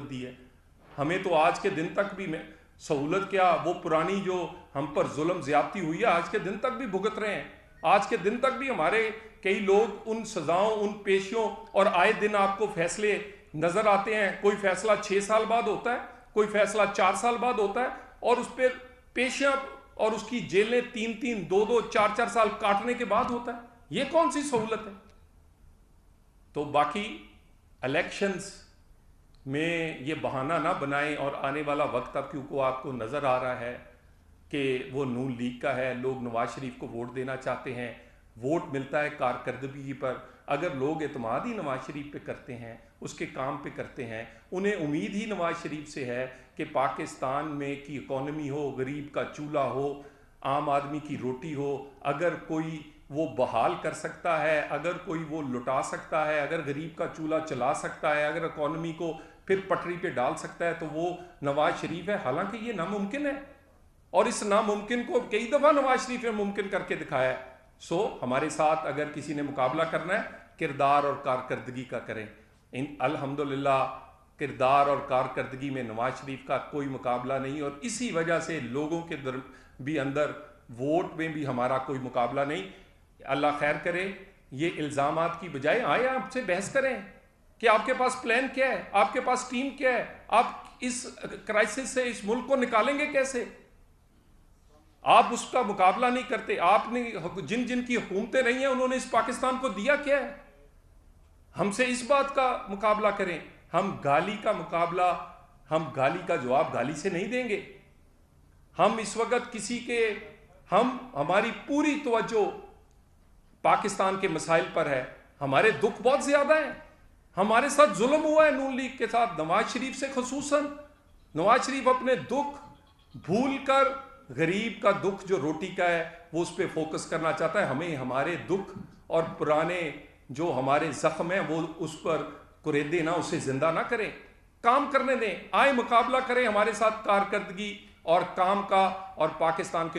दी है। हमें तो आज के दिन तक भी सहूलत क्या, वो पुरानी जो हम पर जुल्म ज्यादती हुई है आज के दिन तक भी भुगत रहे हैं। आज के दिन तक भी हमारे कई लोग उन सजाओं, उन पेशियों, और आए दिन आपको फैसले नजर आते हैं। कोई फैसला 6 साल बाद होता है, कोई फैसला 4 साल बाद होता है, और उस पर पेशियां और उसकी जेलें 3-3, 2-2, 4-4 साल काटने के बाद होता है। ये कौन सी सहूलत है? तो बाकी इलेक्शंस में ये बहाना ना बनाएं, और आने वाला वक्त अब क्योंकि आपको नज़र आ रहा है कि वो नून लीग का है, लोग नवाज शरीफ को वोट देना चाहते हैं, वोट मिलता है कारकर्दगी पर। अगर लोग एतमाद ही नवाज शरीफ पे करते हैं, उसके काम पे करते हैं, उन्हें उम्मीद ही नवाज शरीफ से है कि पाकिस्तान में की इकॉनमी हो, गरीब का चूल्हा हो, आम आदमी की रोटी हो, अगर कोई वो बहाल कर सकता है, अगर कोई वो लुटा सकता है, अगर गरीब का चूल्हा चला सकता है, अगर इकॉनमी को फिर पटरी पे डाल सकता है, तो वो नवाज शरीफ है। हालांकि ये नामुमकिन है, और इस नामुमकिन को कई दफ़ा नवाज शरीफ ने मुमकिन करके दिखाया है। सो हमारे साथ अगर किसी ने मुकाबला करना है, किरदार और कारकर्दगी का करें। इन अल्हम्दुलिल्लाह किरदार और कारकर्दगी में नवाज शरीफ का कोई मुकाबला नहीं, और इसी वजह से लोगों के भी अंदर वोट में भी हमारा कोई मुकाबला नहीं। अल्लाह खैर करे। ये इल्ज़ामात की बजाय आए आपसे बहस करें कि आपके पास प्लान क्या है, आपके पास टीम क्या है, आप इस क्राइसिस से इस मुल्क को निकालेंगे कैसे? आप उसका मुकाबला नहीं करते। आपने जिन जिन की हुकूमतें रही हैं उन्होंने इस पाकिस्तान को दिया क्या है? हमसे इस बात का मुकाबला करें। हम गाली का मुकाबला, हम गाली का जवाब गाली से नहीं देंगे। हम इस वक्त किसी के, हमारी पूरी तवज्जो पाकिस्तान के मसाइल पर है। हमारे दुख बहुत ज्यादा हैं। हमारे साथ जुल्म हुआ है नून लीग के साथ, नवाज शरीफ से खसूसन। नवाज शरीफ अपने दुख भूल कर गरीब का दुख जो रोटी का है वो उस पर फोकस करना चाहता है। हमें हमारे दुख और पुराने जो हमारे जख्म हैं वो उस पर कुरेदे ना, उसे जिंदा ना करें, काम करने दें। आए मुकाबला करें हमारे साथ कारकर्दगी और काम का, और पाकिस्तान के